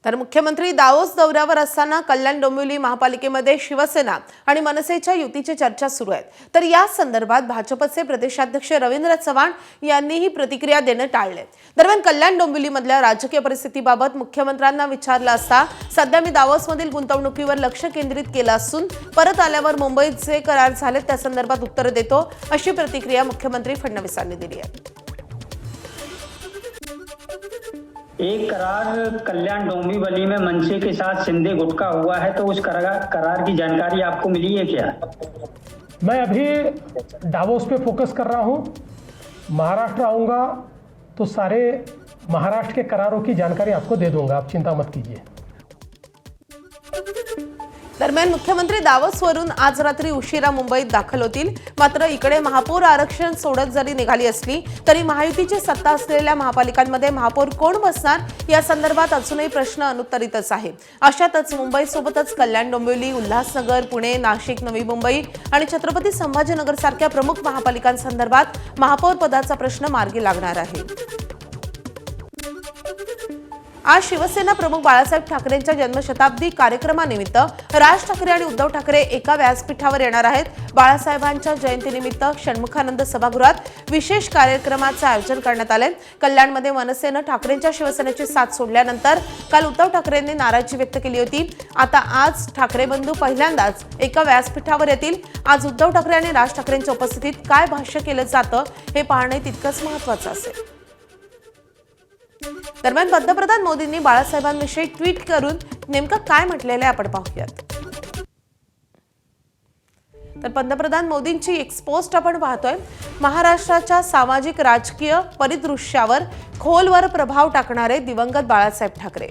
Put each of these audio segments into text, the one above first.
तर मुख्यमंत्री दावोस दौऱ्यावर असताना कल्याण डोंबिवली महापालिकेमध्ये शिवसेना आणि मनसेच्या युतीची चर्चा सुरू आहे। तर या संदर्भात भाजपचे प्रदेशाध्यक्ष रवींद्र चव्हाण यांनीही प्रतिक्रिया देणं टाळले। दरम्यान कल्याण डोंबिवलीमधल्या राजकीय परिस्थितीबाबत मुख्यमंत्र्यांना विचारलं असता सध्या मी दावोसमधील गुंतवणुकीवर लक्ष केंद्रित केलं असून परत आल्यावर मुंबईत जे करार झाले त्या संदर्भात उत्तर देतो अशी प्रतिक्रिया मुख्यमंत्री फडणवीसांनी दिली आहे। एक करार कल्याण डोंबिवली में मनसे के साथ सिंधे गुट का हुआ है, तो उस करार की जानकारी आपको मिली है क्या? मैं अभी डावोस पे फोकस कर रहा हूँ। महाराष्ट्र आऊँगा तो सारे महाराष्ट्र के करारों की जानकारी आपको दे दूंगा, आप चिंता मत कीजिए। दरम्यान मुख्यमंत्री दावोसवरून आज रात्री उशिरा मुंबईत दाखल होतील। मात्र इकडे महापौर आरक्षण सोडत जरी निघाली असली तरी महायुतीची सत्ता असलेल्या महापालिकांमध्ये महापौर कोण बसणार या संदर्भात अजूनही प्रश्न अनुत्तरितच आहे। अशातच मुंबईसोबतच कल्याण डोंबिवली, उल्हासनगर, पुणे, नाशिक, नवी मुंबई आणि छत्रपती संभाजीनगर सारख्या प्रमुख महापालिकांसंदर्भात महापौर पदाचा प्रश्न मार्गी लागणार आहे। आज शिवसेना प्रमुख बाळासाहेब ठाकरेंच्या जन्मशताब्दी कार्यक्रमानिमित्त राज ठाकरे आणि उद्धव ठाकरे एका व्यासपीठावर येणार आहेत। बाळासाहेबांच्या जयंतीनिमित्त षण्मुखानंद सभागृहात विशेष कार्यक्रमाचे आयोजन करण्यात आले। कल्याणमध्ये मनसेनं ठाकरेंच्या शिवसेनेची साथ सोडल्यानंतर काल उद्धव ठाकरेंनी नाराजी व्यक्त केली होती। आता आज ठाकरे बंधू पहिल्यांदाच एका व्यासपीठावर येतील। आज उद्धव ठाकरे आणि राज ठाकरेंच्या उपस्थितीत काय भाष्य केलं जातं हे पाहणे तितकंच महत्त्वाचं असेल। दरम्यान पंतप्रधान मोदींनी बाळासाहेबांविषयी ट्विट करून नेमकं काय म्हटलेलं आहे आपण पाहूयात। तर पंतप्रधान मोदींची एक पोस्ट आपण पाहतोय। महाराष्ट्राच्या सामाजिक राजकीय परिदृश्यावर खोलवर प्रभाव टाकणारे दिवंगत बाळासाहेब ठाकरे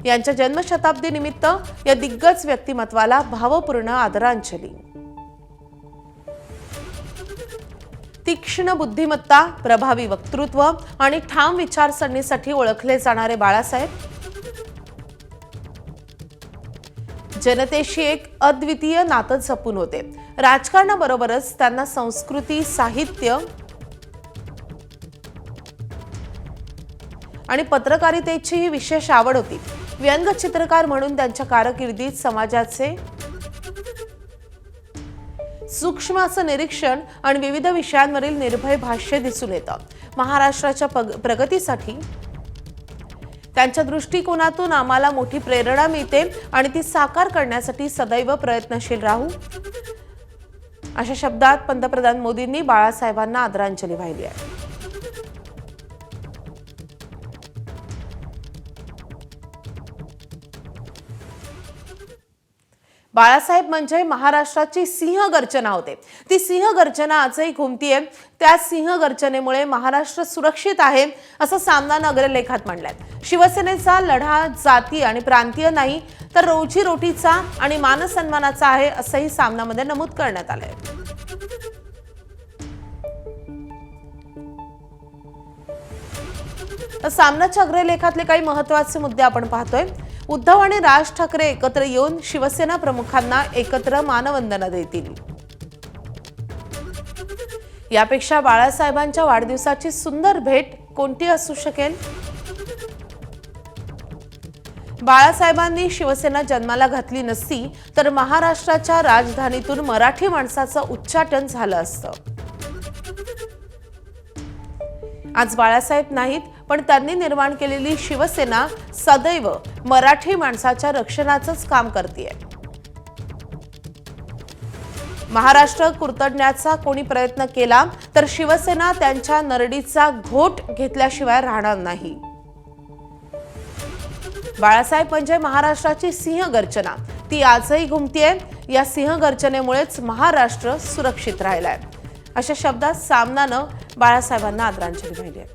यांच्या जन्मशताब्दी निमित्त या दिग्गज व्यक्तिमत्वाला भावपूर्ण आदरांजली। तीक्ष्ण बुद्धिमत्ता, प्रभावी वक्तृत्व आणि ठाम विचारसरणीसाठी ओळखले जाणारे बाळासाहेब जनतेशी एक अद्वितीय नातं जपून होते। राजकारणाबरोबरच त्यांना संस्कृती, साहित्य आणि पत्रकारितेचीही विशेष आवड होती। व्यंगचित्रकार म्हणून त्यांच्या कारकिर्दीत समाजाचे सूक्ष्म असं निरीक्षण आणि विविध विषयांवरील निर्भय भाष्य दिसून येतं। महाराष्ट्राच्या प्रगतीसाठी त्यांच्या दृष्टिकोनातून आम्हाला मोठी प्रेरणा मिळते आणि ती साकार करण्यासाठी सदैव प्रयत्नशील राहू अशा शब्दात पंतप्रधान मोदींनी बाळासाहेबांना आदरांजली वाहिली आहे। बाळासाहेब म्हणजे महाराष्ट्राची सिंहगर्जना होते। ती सिंहगर्जना आजही घुमतीये। त्या सिंहगर्जनेमुळे महाराष्ट्र सुरक्षित आहे असं सामनानं अग्रलेखात मांडलंय। शिवसेनेचा लढा जाती आणि प्रांतीय नाही तर रोजीरोटीचा आणि मानसन्मानाचा आहे असंही सामनामध्ये नमूद करण्यात आलंय। तर सामनाच्या अग्रलेखातले काही महत्त्वाचे मुद्दे आपण पाहतोय। उद्धव आणि राज ठाकरे एकत्र येऊन शिवसेना प्रमुखांना एकत्र मानवंदना देतील। यापेक्षा बाळासाहेबांच्या वाढदिवसाची सुंदर भेट कोणती असू शकेल? बाळासाहेबांनी शिवसेना जन्माला घातली नसती तर महाराष्ट्राच्या राजधानीतून मराठी माणसाचं उच्चाटन झालं असतं। आज बाळासाहेब नाहीत पण त्यांनी निर्माण केलेली शिवसेना सदैव मराठी माणसाच्या रक्षणाचंच काम करतेय। महाराष्ट्र कुरतडण्याचा कोणी प्रयत्न केला तर शिवसेना त्यांच्या नरडीचा घोट घेतल्याशिवाय राहणार नाही। बाळासाहेब म्हणजे महाराष्ट्राची सिंहगर्जना, ती आजही घुमतीये। या सिंहगर्जनेमुळेच महाराष्ट्र सुरक्षित राहिलाय अशा शब्दात सामनानं बाळासाहेबांना आदरांजली वाहिली आहे।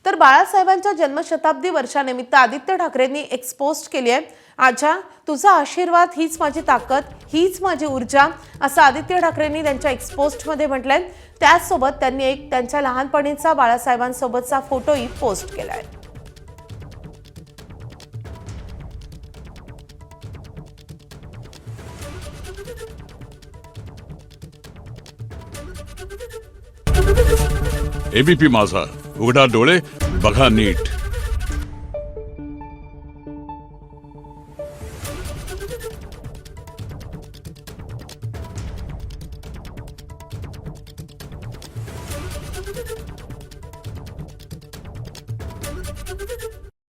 तर बाळासाहेबांच्या जन्मशताब्दी वर्षानिमित्त आदित्य ठाकरेंनी एक पोस्ट केली आहे। आजा, तुझा आशीर्वाद हीच माझी ताकद, हीच माझी ऊर्जा असं आदित्य ठाकरेंनी त्यांच्या एक पोस्टमध्ये म्हटलंय। त्याचसोबत त्यांनी एक त्यांच्या लहानपणीचा बाळासाहेबांसोबतचा फोटोही पोस्ट केलाय। एबीपी माझा, उघडा डोळे बघा नीट.